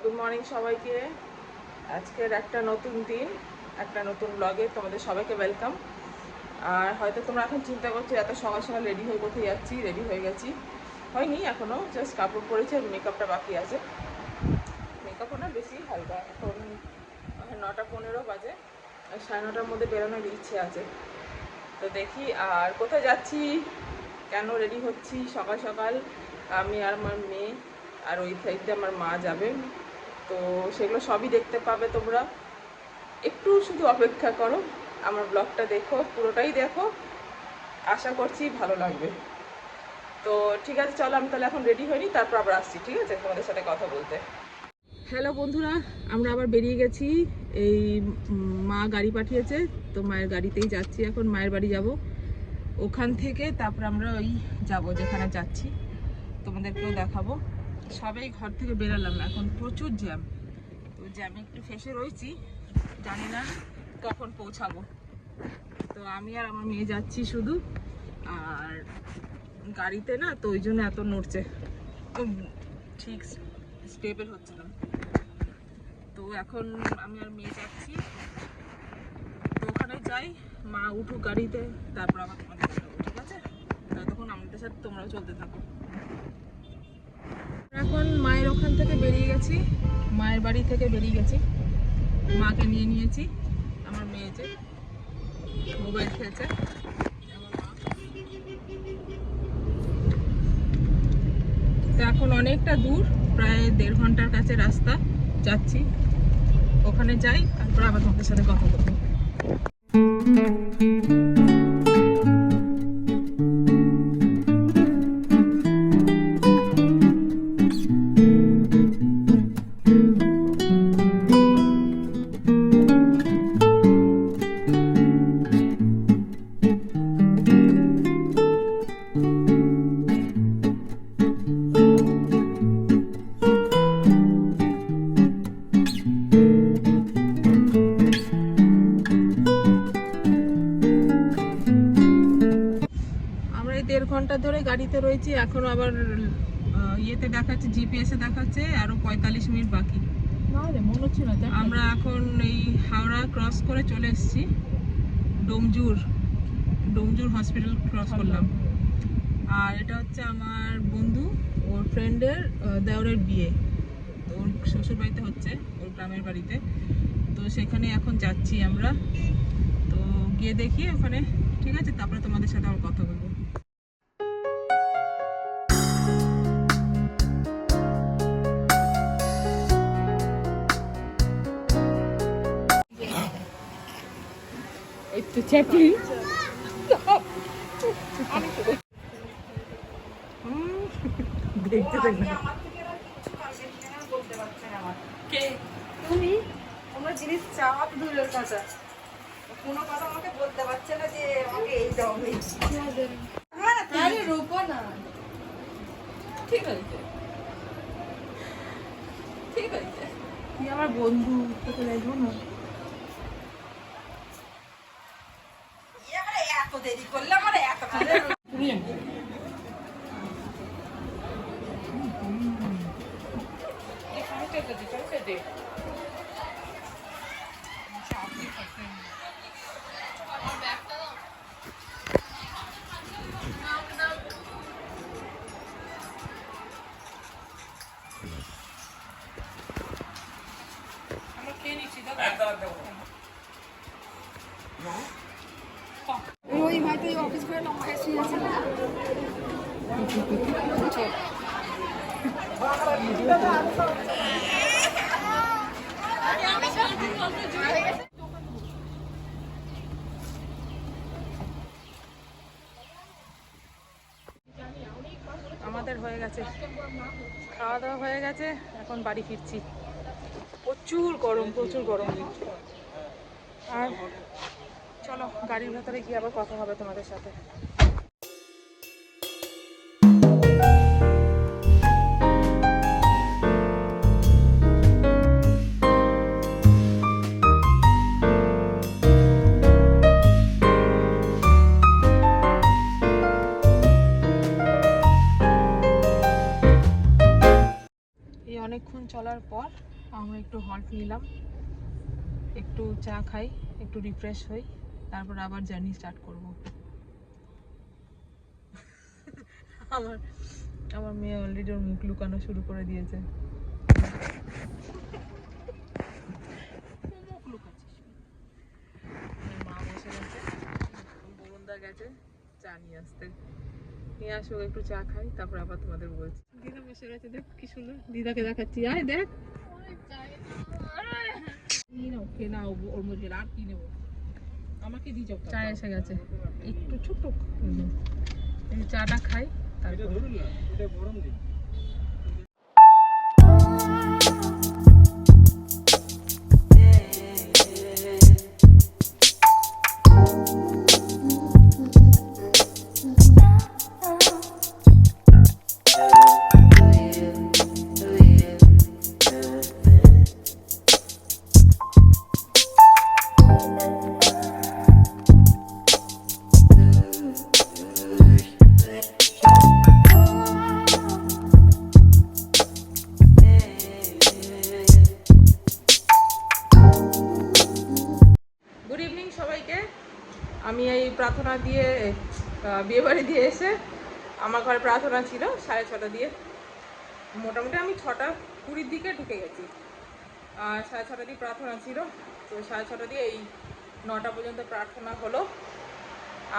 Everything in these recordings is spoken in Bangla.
গুড মর্নিং সবাইকে। আজকের একটা নতুন দিন, একটা নতুন ব্লগে তোমাদের সবাইকে ওয়েলকাম। আর হয়তো তোমরা এখন চিন্তা করছো এত সকাল সকাল রেডি হয়ে কোথায় যাচ্ছি। রেডি হয়ে গেছি, হয়নি এখনও, জাস্ট কাপড় পরেছি আর মেকআপটা বাকি আছে। মেকআপও না বেশি হালকা, এখন 9:15 বাজে, আর 9:30টার মধ্যে বেরোনোর ইচ্ছে আছে। তো দেখি আর কোথায় যাচ্ছি, কেন রেডি হচ্ছি সকাল সকাল। আমি আর আমার মেয়ে, আর ওই সাইডে আমার মা যাবেন। তো সেগুলো সবই দেখতে পাবে তোমরা, একটু শুধু অপেক্ষা করো, আমার ব্লগটা দেখো, পুরোটাই দেখো, আশা করছি ভালো লাগবে। তো ঠিক আছে, চলো আমি তাহলে এখন রেডি হইনি, তারপর আবার আসছি, ঠিক আছে, তোমাদের সাথে কথা বলতে। হ্যালো বন্ধুরা, আমরা আবার বেরিয়ে গেছি। এই মা গাড়ি পাঠিয়েছে, তো মায়ের গাড়িতেই যাচ্ছি। এখন মায়ের বাড়ি যাব, ওখান থেকে তারপর আমরা ওই যাব যেখানে যাচ্ছি, তোমাদেরকেও দেখাবো। সবাই ঘর থেকে বেরোলাম, এখন প্রচুর জ্যাম। তো জ্যামে একটু ফেসে রয়েছি, জানি না কখন পৌঁছাবো। তো আমি আর আমার মেয়ে যাচ্ছি শুধু, আর গাড়িতে না, তো ওই জন্য এত নড়ছে, ঠিক স্টেবল হচ্ছে না। তো এখন আমি আর মেয়ে যাচ্ছি, তো ওখানে যাই, মা উঠুক গাড়িতে, তারপর আবার তোমাদের দেখাবো, ঠিক আছে? ততক্ষণ আমাদের সাথে তোমরাও চলতে থাকো। এখন মায়ের ওখান থেকে বেরিয়ে গেছি, মায়ের বাড়ি থেকে বেরিয়ে গেছি, মাকে নিয়ে নিয়েছি। আমার মেয়ে যে মোবাইল খেলছে, তো এখন অনেকটা দূর, প্রায় 1.5 ঘন্টার কাছে রাস্তা যাচ্ছি। ওখানে যাই, তারপর আবার তোমাদের সাথে কথা বলবো। আমরা এই 1.5 ঘন্টা ধরে গাড়িতে রয়েছি, এখন আবার ইয়েতে দেখাচ্ছে, জিপিএসে দেখাচ্ছে আরো 45 মিনিট বাকি। মনে হচ্ছে না। আমরা এখন এই হাওড়া ক্রস করে চলে এসেছি, ডোমজুর হসপিটাল ক্রস করলাম। আর এটা হচ্ছে আমার বন্ধু, ওর ফ্রেন্ডের দেওরের বিয়ে, তো ওর শ্বশুর বাড়িতে হচ্ছে, ওর গ্রামের বাড়িতে। তো সেখানে এখন যাচ্ছি আমরা, তো গিয়ে দেখি ওখানে, ঠিক আছে, তারপরে তোমাদের সাথে আবার কথা বলবো। একটু চাপি দেখতে দেখ না তুমি কোনো জিনিস চাওয়া তো দূরের কথা, কোনো কথা আমাকে বলতে পারছে না যে আমাকে এই দাও রূপ না। ঠিক আছে, ঠিক আছে, তুই আমার বন্ধু, তোকে দেখবো না। এত দেরি করলে আমার এত ওই হয়তো এই অফিস করে লম্বা এসে আছে। আমাদের হয়ে গেছে, খাওয়া দাওয়া হয়ে গেছে, এখন বাড়ি ফিরছি। প্রচুর গরম, প্রচুর গরম। আর চলো গাড়ির ভেতরে গিয়ে আবার কথা হবে তোমাদের সাথে। অনেকক্ষণ চলার আসার পর আমরা একটু হল্ট নিলাম, একটু চা খাই, একটু রিফ্রেশ হই, তারপর আবার জার্নি স্টার্ট করব। আমার আমার মেয়ে অলরেডি ওর মুখ লুকানো শুরু করে দিয়েছে। মুখ লুকাচ্ছিস? মা বসে গেছে, বরুণদা গেছে চা নিয়ে আসতে। নিয়ে আসো, একটু চা খাই, তারপর আবার তোমাদের বলছি। দিদা বসে গেছে, দেখ কি সুন্দর, দিদাকে দেখাচ্ছি, আয় দেখ। ওর মধ্যে আর কি নেবো, আমাকে দিয়ে যাও। চা এসে গেছে, একটু ছোট এই চাটা খাই তারপর। গুড ইভিনিং সবাইকে। আমি এই প্রার্থনা দিয়ে বিয়েবাড়ি দিয়ে এসে, আমার ঘরে প্রার্থনা ছিল 6:30 দিয়ে, মোটামুটি আমি 6:20 দিকে ঢুকে গেছি। আর 6:30 দিয়ে প্রার্থনা ছিল, তো 6:30 দিয়ে এই 9টা পর্যন্ত প্রার্থনা হলো।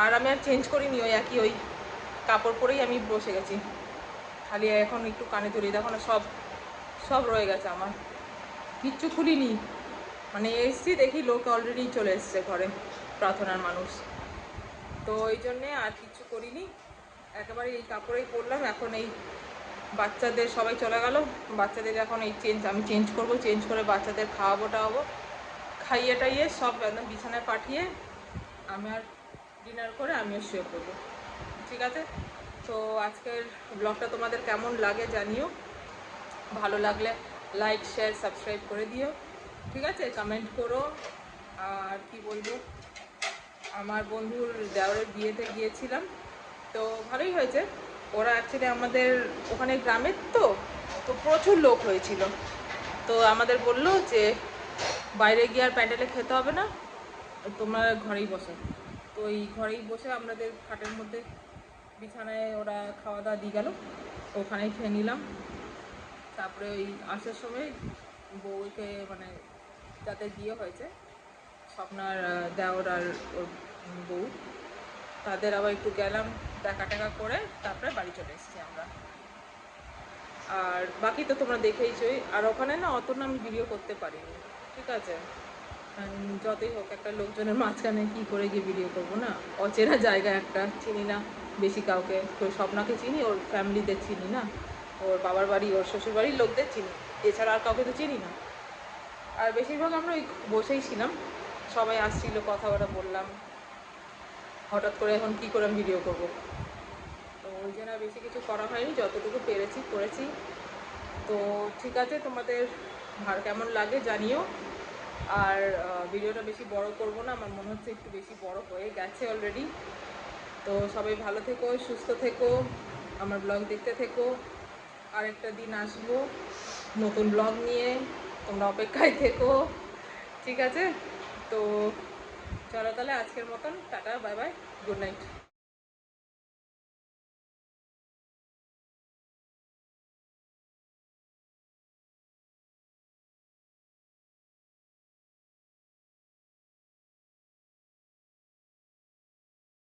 আর আমি আর চেঞ্জ করিনি, ওই একই ওই কাপড় পরেই আমি বসে গেছি। খালি এখন একটু কানে তুলি, দেখো না সব সব রয়ে গেছে, আমার কিচ্ছু খুলিনি। মানে এসছি দেখি লোক অলরেডি চলে এসছে ঘরে, প্রার্থনার মানুষ। তো ওই জন্যে আর কিছু করিনি, একেবারে এই কাপড়েই পরলাম। এখন এই বাচ্চাদের সবাই চলে গেল, বাচ্চাদের এখন এই আমি চেঞ্জ করব, চেঞ্জ করে বাচ্চাদের খাওয়াবো টাওয়াবো, খাইয়ে টাইয়ে সব একদম বিছানায় পাঠিয়ে আমি আর ডিনার করে আমিও শুয়ে পড়বো। ঠিক আছে, তো আজকের ব্লগটা তোমাদের কেমন লাগে জানিও, ভালো লাগলে লাইক শেয়ার সাবস্ক্রাইব করে দিও। ঠিক আছে, কমেন্ট করো। আর কি বলবো, আমার বন্ধুর দেওরের বিয়েতে গিয়েছিলাম, তো ভালোই হয়েছে। ওরা অ্যাকচুয়ালি আমাদের ওখানে গ্রামের তো প্রচুর লোক হয়েছিল। তো আমাদের বললো যে বাইরে গিয়ে আর প্যান্ডেলে খেতে হবে না, তোমরা ঘরেই বসো। তো এই ঘরেই বসে আমাদের খাটের মধ্যে বিছানায় ওরা খাওয়া দাওয়া দিয়ে গেল, ওখানেই খেয়ে নিলাম। তারপরে ওই আসার সময় বউকে, মানে যাতে বিয়ে হয়েছে স্বপ্নার দেওর আর ওর বউ, তাদের আবার একটু গেলাম দেখা টাকা করে, তারপরে বাড়ি চলে এসেছি আমরা। আর বাকি তো তোমরা দেখেইছই। আর ওখানে না অত না আমি ভিডিও করতে পারিনি, ঠিক আছে। যতই হোক একটা লোকজনের মাঝখানে কী করে গিয়ে ভিডিও করবো না, অচেনা জায়গা একটা, চিনি না বেশি কাউকে। তো স্বপ্নাকে চিনি, ওর ফ্যামিলিদের চিনি না, ওর বাবার বাড়ি ওর শ্বশুর বাড়ির লোকদের চিনি, এছাড়া আর কাউকে তো চিনি না। আর বেশিরভাগ আমরা ওই বসেই ছিলাম, সবাই আসছিল, কথাবার্তা বললাম। হঠাৎ করে এখন কী করে ভিডিও করব, তো ওই জন্য বেশি কিছু করা হয়নি, যতটুকু পেরেছি করেছি। তো ঠিক আছে, তোমাদের কেমন লাগে জানিও। আর ভিডিওটা বেশি বড় করব না, আমার মনে হচ্ছে একটু বেশি বড় হয়ে গেছে অলরেডি। তো সবাই ভালো থেকো, সুস্থ থেকো, আমার ব্লগ দেখতে থেকো। আরেকটা দিন আসবো নতুন ব্লগ নিয়ে, তোমরা অপেক্ষায় থেকো। ঠিক আছে, তো চলো তাহলে আজকের মতন tata, bye bye, good night.